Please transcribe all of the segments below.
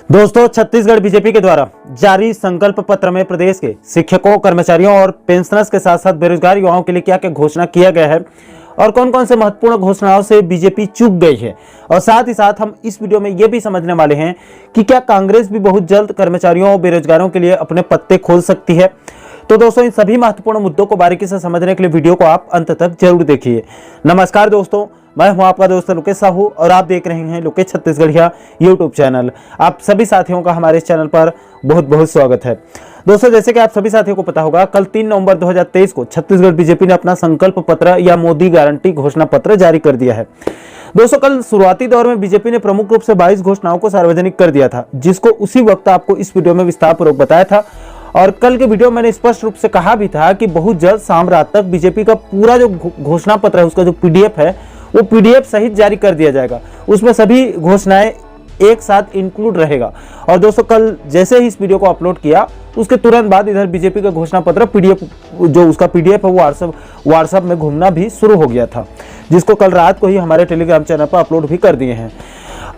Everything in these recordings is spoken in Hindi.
दोस्तों, छत्तीसगढ़ बीजेपी के द्वारा जारी संकल्प पत्र में प्रदेश के शिक्षकों, कर्मचारियों और पेंशनर्स के साथ साथ बेरोजगार युवाओं के लिए क्या क्या घोषणा किया गया है और कौन कौन से महत्वपूर्ण घोषणाओं से बीजेपी चूक गई है, और साथ ही साथ हम इस वीडियो में यह भी समझने वाले हैं कि क्या कांग्रेस भी बहुत जल्द कर्मचारियों और बेरोजगारों के लिए अपने पत्ते खोल सकती है। तो दोस्तों, इन सभी महत्वपूर्ण मुद्दों को बारीकी से समझने के लिए वीडियो को आप अंत तक जरूर देखिए। नमस्कार दोस्तों, मैं हूं आपका दोस्त लोकेश साहू और आप देख रहे हैं लोकेश छत्तीसगढ़िया यूट्यूब चैनल। आप सभी साथियों का हमारे इस चैनल पर बहुत बहुत स्वागत है। दोस्तों, जैसे कि आप सभी साथियों को पता होगा, कल 3 नवंबर 2023 को छत्तीसगढ़ बीजेपी ने अपना संकल्प पत्र या मोदी गारंटी घोषणा पत्र जारी कर दिया है। दोस्तों, कल शुरुआती दौर में बीजेपी ने प्रमुख रूप से 22 घोषणाओं को सार्वजनिक कर दिया था, जिसको उसी वक्त आपको इस वीडियो में विस्तारपूर्वक बताया था। और कल के वीडियो में मैंने स्पष्ट रूप से कहा भी था कि बहुत जल्द शाम रात तक बीजेपी का पूरा जो घोषणा पत्र है, उसका जो पीडीएफ है, वो पीडीएफ सहित जारी कर दिया जाएगा। उसमें सभी घोषणाएं एक साथ इंक्लूड रहेगा। और दोस्तों, कल जैसे ही इस वीडियो को अपलोड किया, उसके तुरंत बाद इधर बीजेपी का घोषणा पत्र पीडीएफ, जो उसका पीडीएफ है, वो व्हाट्सएप में घूमना भी शुरू हो गया था, जिसको कल रात को ही हमारे टेलीग्राम चैनल पर अपलोड भी कर दिए हैं।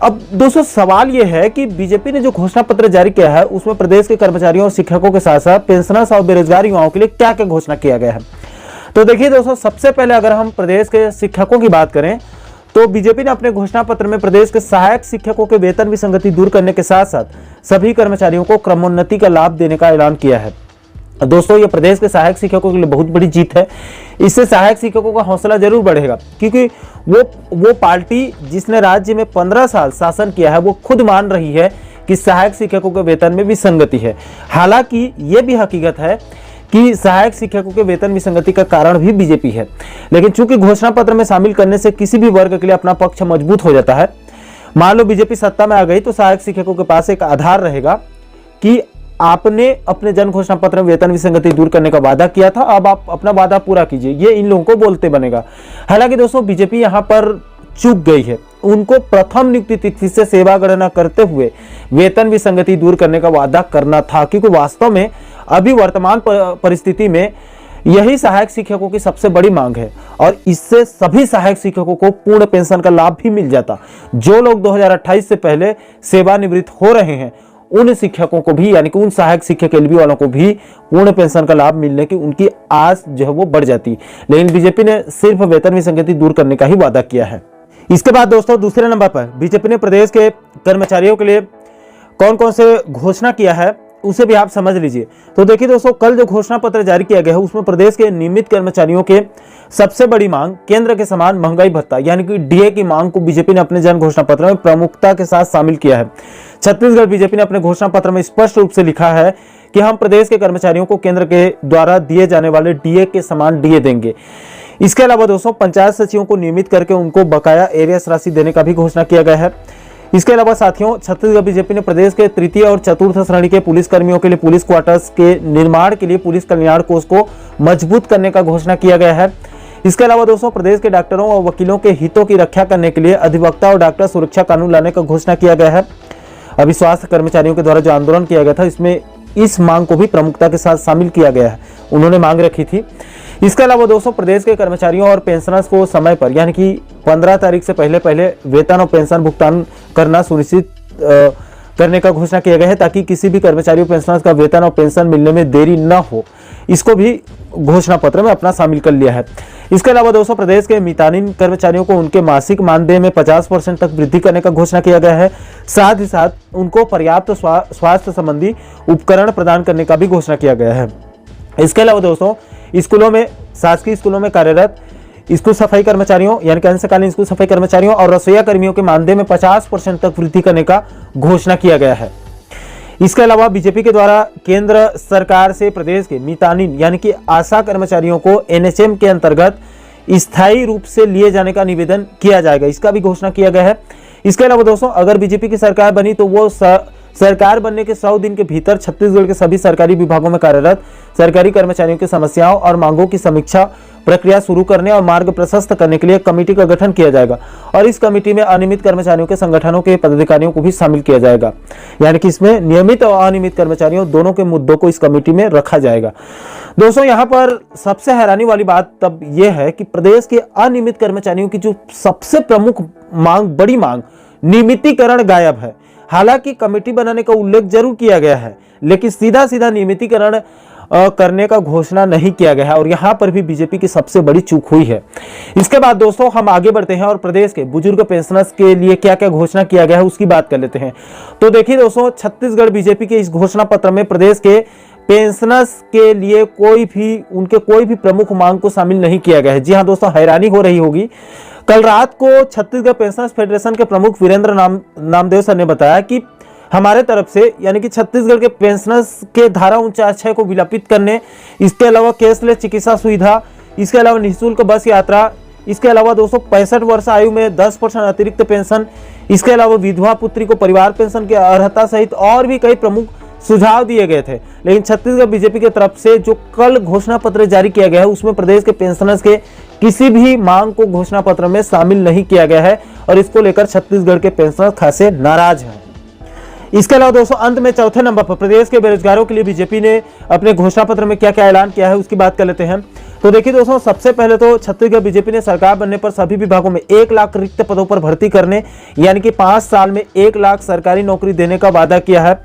अब दोस्तों, सवाल यह है कि बीजेपी ने जो घोषणा पत्र जारी किया है, उसमें प्रदेश के कर्मचारियों और शिक्षकों के साथ साथ पेंशनर्स और बेरोजगार युवाओं के लिए क्या क्या घोषणा किया गया है। तो देखिए दोस्तों, सबसे पहले अगर हम प्रदेश के शिक्षकों की बात करें, तो बीजेपी ने अपने घोषणा पत्र में प्रदेश के सहायक शिक्षकों के वेतन विसंगति दूर करने के साथ साथ सभी कर्मचारियों को क्रमोन्नति का लाभ देने का ऐलान किया है। दोस्तों, ये प्रदेश के सहायक शिक्षकों के लिए बहुत बड़ी जीत है। इससे सहायक शिक्षकों का हौसला जरूर बढ़ेगा, क्योंकि वो पार्टी जिसने राज्य में 15 साल शासन किया है, वो खुद मान रही है कि सहायक शिक्षकों के वेतन में विसंगति है। हालांकि ये भी हकीकत है कि सहायक शिक्षकों के वेतन विसंगति का कारण भी बीजेपी है, लेकिन चूंकि घोषणा पत्र में शामिल करने से किसी भी वर्ग के लिए अपना पक्ष मजबूत हो जाता है। मान लो बीजेपी सत्ता में आ गई, तो सहायक शिक्षकों के पास एक आधार रहेगा कि आपने अपने जन घोषणा पत्र में वेतन विसंगति दूर करने का वादा किया था, अब आप अपना वादा पूरा कीजिए। ये इन लोगों को बोलते बनेगा। हालांकि दोस्तों, बीजेपी यहाँ पर चूक गई है। उनको प्रथम नियुक्ति तिथि से सेवा गणना करते हुए वेतन विसंगति दूर करने का वादा करना था, क्योंकि वास्तव में अभी वर्तमान परिस्थिति में यही सहायक शिक्षकों की सबसे बड़ी मांग है, और इससे सभी सहायक शिक्षकों को पूर्ण पेंशन का लाभ भी मिल जाता। जो लोग 2028 से पहले सेवानिवृत्त हो रहे हैं, उन शिक्षकों को भी, यानी कि उन सहायक शिक्षक एलबी वालों को भी पूर्ण पेंशन का लाभ मिलने की उनकी आस जो है वो बढ़ जाती। लेकिन बीजेपी ने सिर्फ वेतन विसंगति दूर करने का ही वादा किया है। इसके बाद दोस्तों, दूसरे नंबर पर बीजेपी ने प्रदेश के कर्मचारियों के लिए कौन कौन से घोषणा किया है, उसे भी आप समझ लीजिए। तो देखिए दोस्तों, कल जो घोषणा पत्र जारी किया गया है, उसमें प्रदेश के नियमित कर्मचारियों के सबसे बड़ी मांग केंद्र के समान महंगाई भत्ता यानी कि डीए की मांग को बीजेपी ने अपने जन घोषणा पत्र में प्रमुखता के साथ शामिल किया है। छत्तीसगढ़ बीजेपी ने अपने घोषणा पत्र में स्पष्ट रूप से लिखा है कि हम प्रदेश के कर्मचारियों को केंद्र के द्वारा दिए जाने वाले डीए के समान डीए देंगे। इसके अलावा दोस्तों, पंचायत सचिवों को नियमित करके उनको बकाया एरियर्स राशि देने का भी घोषणा किया गया है। इसके अलावा साथियों, छत्तीसगढ़ बीजेपी ने प्रदेश के तृतीय और चतुर्थ श्रेणी के पुलिस कर्मियों के लिए पुलिस क्वार्टर्स के निर्माण के लिए पुलिस कल्याण कोष को मजबूत करने का घोषणा किया गया है। इसके अलावा दोस्तों, प्रदेश के डॉक्टरों और वकीलों के हितों की रक्षा करने के लिए अधिवक्ता और डॉक्टर सुरक्षा कानून लाने का घोषणा किया गया है। अभी स्वास्थ्य कर्मचारियों के द्वारा जो आंदोलन किया गया था, इसमें इस मांग को भी प्रमुखता के साथ शामिल किया गया है, उन्होंने मांग रखी थी। इसके अलावा दोस्तों, प्रदेश के कर्मचारियों और पेंशनर्स को समय पर, यानी कि 15 तारीख से पहले वेतन और पेंशन भुगतान करना सुनिश्चित करने का घोषणा किया गया है, ताकि किसी भी कर्मचारी और पेंशनर्स का वेतन और पेंशन मिलने में देरी न हो। इसको भी घोषणा पत्र में अपना शामिल कर लिया है। इसके अलावा दोस्तों, प्रदेश के मितानिन कर्मचारियों को उनके मासिक मानदेय में 50% तक वृद्धि करने का घोषणा किया गया है। साथ ही साथ उनको पर्याप्त स्वास्थ्य संबंधी उपकरण प्रदान करने का भी घोषणा किया गया है। इसके अलावा दोस्तों, स्कूलों में, शासकीय स्कूलों में कार्यरत स्कूल सफाई कर्मचारियों यानी कि अंशकालीन स्कूल सफाई कर्मचारियों और रसोईया कर्मियों के मानदेय में 50% तक वृद्धि करने का घोषणा किया गया है। इसके अलावा बीजेपी के द्वारा केंद्र सरकार से प्रदेश के मितानिन यानी कि आशा कर्मचारियों को एनएचएम के अंतर्गत स्थायी रूप से लिए जाने का निवेदन किया जाएगा, इसका भी घोषणा किया गया है। इसके अलावा दोस्तों, अगर बीजेपी की सरकार बनी तो वो सरकार बनने के 100 दिन के भीतर छत्तीसगढ़ के सभी सरकारी विभागों में कार्यरत सरकारी कर्मचारियों की समस्याओं और मांगों की समीक्षा प्रक्रिया शुरू करने और मार्ग प्रशस्त करने के लिए कमेटी का गठन किया जाएगा, और इस कमेटी में अनियमित कर्मचारियों के संगठनों के पदाधिकारियों को भी शामिल किया जाएगा। यानी कि इसमें नियमित और अनियमित कर्मचारियों दोनों के मुद्दों को इस कमेटी में रखा जाएगा। दोस्तों, यहाँ पर सबसे हैरानी वाली बात तब यह है कि प्रदेश के अनियमित कर्मचारियों की जो सबसे प्रमुख मांग, बड़ी मांग, नियमितीकरण गायब है। हालांकि कमेटी बनाने का उल्लेख जरूर किया गया है, लेकिन सीधा सीधा नियमितीकरण करने का घोषणा नहीं किया गया है और यहां पर भी बीजेपी की सबसे बड़ी चूक हुई है। इसके बाद दोस्तों हम आगे बढ़ते हैं और प्रदेश के बुजुर्ग पेंशनर्स के लिए क्या क्या घोषणा किया गया है उसकी बात कर लेते हैं। तो देखिए दोस्तों, छत्तीसगढ़ बीजेपी के इस घोषणा पत्र में प्रदेश के पेंशनर्स के लिए उनके कोई भी प्रमुख मांग को शामिल नहीं किया गया है। जी हां दोस्तों, हैरानी हो रही होगी। कल रात को छत्तीसगढ़ पेंशनर्स फेडरेशन के प्रमुख वीरेंद्र नामदेव सर ने बताया कि हमारे तरफ से यानी कि छत्तीसगढ़ के पेंशनर्स के धारा 49(6) को विलंबित करने, इसके अलावा कैशलेस चिकित्सा सुविधा, इसके अलावा निःशुल्क बस यात्रा, इसके अलावा 265 वर्ष आयु में 10% अतिरिक्त पेंशन, इसके अलावा विधवा पुत्री को परिवार पेंशन की अर्हता सहित और भी कई प्रमुख सुझाव दिए गए थे। लेकिन छत्तीसगढ़ बीजेपी की तरफ से जो कल घोषणा पत्र जारी किया गया है उसमें प्रदेश के पेंशनर्स के किसी भी मांग को घोषणा पत्र में शामिल नहीं किया गया है और इसको लेकर छत्तीसगढ़ के पेंशनर खासे नाराज हैं। इसके अलावा दोस्तों, अंत में चौथे नंबर पर प्रदेश के बेरोजगारों के लिए बीजेपी ने अपने घोषणा पत्र में क्या क्या ऐलान किया है उसकी बात कर लेते हैं। तो देखिए दोस्तों, सबसे पहले तो छत्तीसगढ़ बीजेपी ने सरकार बनने पर सभी विभागों में 1 लाख रिक्त पदों पर भर्ती करने यानी कि 5 साल में 1 लाख सरकारी नौकरी देने का वादा किया है।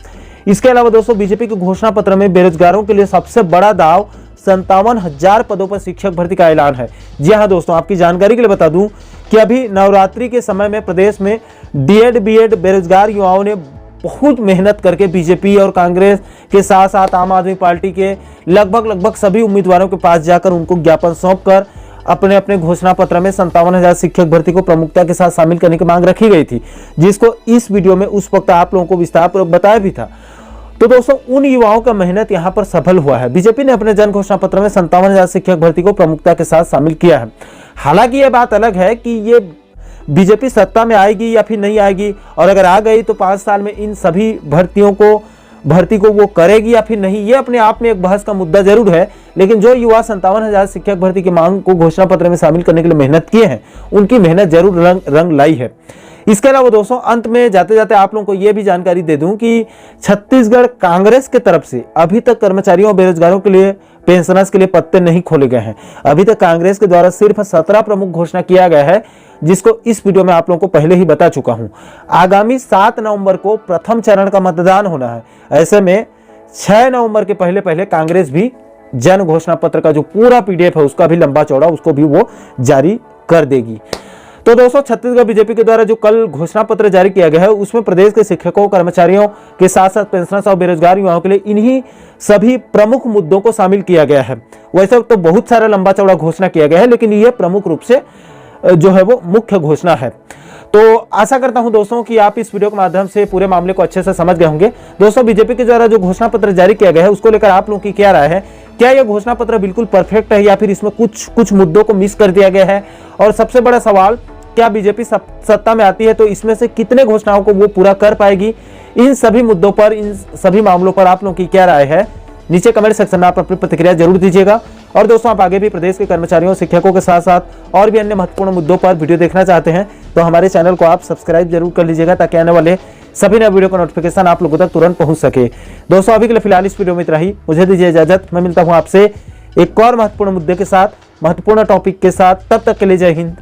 इसके अलावा दोस्तों, बीजेपी के घोषणा पत्र में बेरोजगारों के लिए सबसे बड़ा दाव 57,000 पदों पर शिक्षक भर्ती का ऐलान है। जी हाँ दोस्तों, आपकी जानकारी के लिए बता दूं कि अभी नवरात्रि के समय में प्रदेश में डीएड बीएड बेरोजगार युवाओं ने बहुत मेहनत करके बीजेपी और कांग्रेस के साथ साथ आम आदमी पार्टी के लगभग सभी उम्मीदवारों के पास जाकर उनको ज्ञापन सौंपकर अपने अपने घोषणा पत्र में 57,000 शिक्षक भर्ती को प्रमुखता के साथ शामिल करने की मांग रखी गई थी, जिसको इस वीडियो में उस वक्त आप लोगों को विस्तारपूर्वक बताया भी था। तो दोस्तों, उन युवाओं का मेहनत यहां पर सफल हुआ है। बीजेपी ने अपने जन घोषणा पत्र में 57,000 शिक्षक भर्ती को प्रमुखता के साथ शामिल किया है। हालांकि यह बात अलग है कि ये बीजेपी सत्ता में आएगी या फिर नहीं आएगी, और अगर आ गई तो 5 साल में इन सभी भर्ती को वो करेगी या फिर नहीं, ये अपने आप में एक बहस का मुद्दा जरूर है। लेकिन जो युवा 57,000 शिक्षक भर्ती की मांग को घोषणा पत्र में शामिल करने के लिए मेहनत किए हैं, उनकी मेहनत जरूर रंग लाई है। इसके अलावा दोस्तों, अंत में जाते जाते आप लोगों को यह भी जानकारी दे दूं कि छत्तीसगढ़ कांग्रेस के तरफ से अभी तक कर्मचारियों और बेरोजगारों के लिए, पेंशनर्स के लिए पत्ते नहीं खोले गए हैं। अभी तक कांग्रेस के द्वारा सिर्फ 17 प्रमुख घोषणा किया गया है, जिसको इस वीडियो में आप लोगों को पहले ही बता चुका हूं। आगामी 7 नवंबर को प्रथम चरण का मतदान होना है। ऐसे में 6 नवंबर के पहले कांग्रेस भी जन घोषणा पत्र का जो पूरा पीडीएफ है उसका भी लंबा चौड़ा उसको भी वो जारी कर देगी। तो दोस्तों, छत्तीसगढ़ बीजेपी के द्वारा जो कल घोषणा पत्र जारी किया गया है उसमें प्रदेश के शिक्षकों, कर्मचारियों के साथ साथ पेंशनर्स और बेरोजगार युवाओं के लिए इन्हीं सभी प्रमुख मुद्दों को शामिल किया गया है। वैसे तो बहुत सारा लंबा चौड़ा घोषणा किया गया है, लेकिन यह प्रमुख रूप से जो है वो मुख्य घोषणा है। तो आशा करता हूं दोस्तों कि आप इस वीडियो के माध्यम से पूरे मामले को अच्छे से समझ गए होंगे। दोस्तों, बीजेपी के द्वारा जो घोषणा पत्र जारी किया गया है उसको लेकर आप लोगों की क्या राय है? क्या यह घोषणा पत्र बिल्कुल परफेक्ट है या फिर इसमें कुछ मुद्दों को मिस कर दिया गया है? और सबसे बड़ा सवाल, क्या बीजेपी सत्ता में आती है तो इसमें से कितने घोषणाओं को वो पूरा कर पाएगी? इन सभी मुद्दों पर, इन सभी मामलों पर आप लोगों की क्या राय है? नीचे कमेंट सेक्शन में आप अपनी प्रतिक्रिया जरूर दीजिएगा। और दोस्तों, आप आगे भी प्रदेश के कर्मचारियों, शिक्षकों के साथ साथ और भी अन्य महत्वपूर्ण मुद्दों पर वीडियो देखना चाहते हैं तो हमारे चैनल को आप सब्सक्राइब जरूर कर लीजिएगा, ताकि आने वाले सभी नए वीडियो का नोटिफिकेशन आप लोगों तक तुरंत पहुंच सके। दोस्तों, अभी के लिए फिलहाल इस वीडियो में इतना ही। मुझे दीजिए इजाजत। मैं मिलता हूं आपसे एक और महत्वपूर्ण मुद्दे के साथ, महत्वपूर्ण टॉपिक के साथ। तब तक के लिए जय हिंद,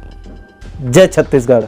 जय छत्तीसगढ़।